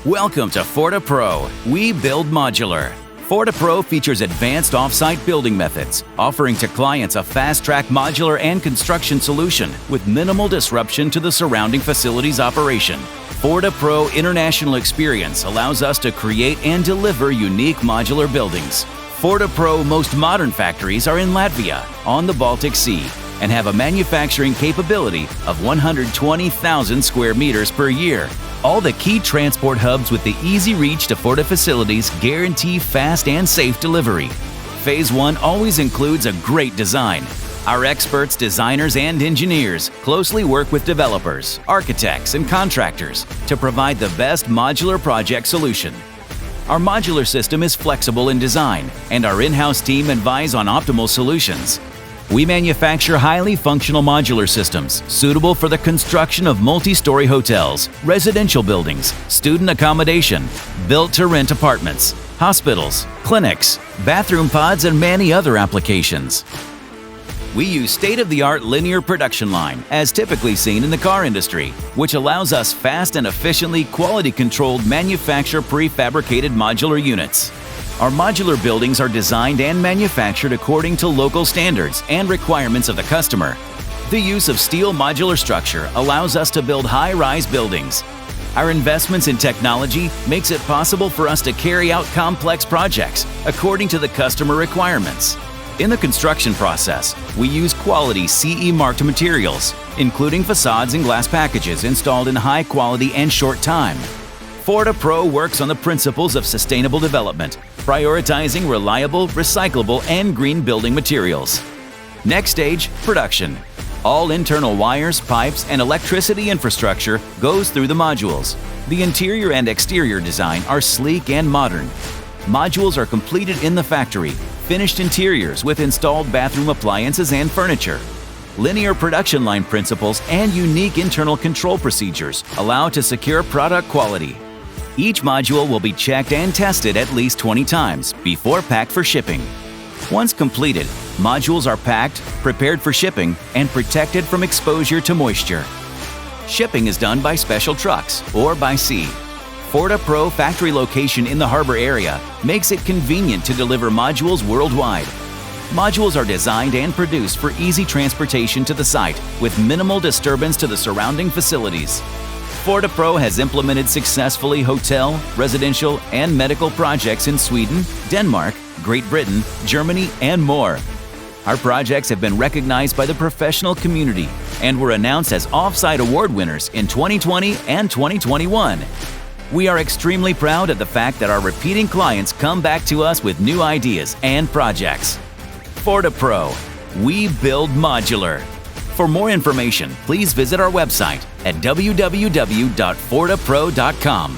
Welcome to Forta PRO. We build modular. Forta PRO features advanced off-site building methods, offering to clients a fast-track modular and construction solution with minimal disruption to the surrounding facility's operation. Forta PRO international experience allows us to create and deliver unique modular buildings. Forta PRO most modern factories are in Latvia, on the Baltic Sea, and have a manufacturing capability of 120,000 square meters per year. All the key transport hubs with the easy reach to Forta facilities guarantee fast and safe delivery. Phase 1 always includes a great design. Our experts, designers, and engineers closely work with developers, architects, and contractors to provide the best modular project solution. Our modular system is flexible in design, and our in-house team advise on optimal solutions. We manufacture highly functional modular systems suitable for the construction of multi-story hotels, residential buildings, student accommodation, built-to-rent apartments, hospitals, clinics, bathroom pods, and many other applications. We use state-of-the-art linear production line, as typically seen in the car industry, which allows us fast and efficiently quality-controlled manufacture prefabricated modular units. Our modular buildings are designed and manufactured according to local standards and requirements of the customer. The use of steel modular structure allows us to build high-rise buildings. Our investments in technology makes it possible for us to carry out complex projects according to the customer requirements. In the construction process, we use quality CE-marked materials, including facades and glass packages installed in high quality and short time. Forta PRO works on the principles of sustainable development, prioritizing reliable, recyclable, and green building materials. Next stage, production. All internal wires, pipes, and electricity infrastructure goes through the modules. The interior and exterior design are sleek and modern. Modules are completed in the factory, finished interiors with installed bathroom appliances and furniture. Linear production line principles and unique internal control procedures allow to secure product quality. Each module will be checked and tested at least 20 times before packed for shipping. Once completed, modules are packed, prepared for shipping, and protected from exposure to moisture. Shipping is done by special trucks or by sea. Forta PRO factory location in the harbor area makes it convenient to deliver modules worldwide. Modules are designed and produced for easy transportation to the site with minimal disturbance to the surrounding facilities. Forta PRO has implemented successfully hotel, residential, and medical projects in Sweden, Denmark, Great Britain, Germany, and more. Our projects have been recognized by the professional community and were announced as Off-Site Award winners in 2020 and 2021. We are extremely proud of the fact that our repeating clients come back to us with new ideas and projects. Forta PRO. We build modular. For more information, please visit our website at www.fortapro.com.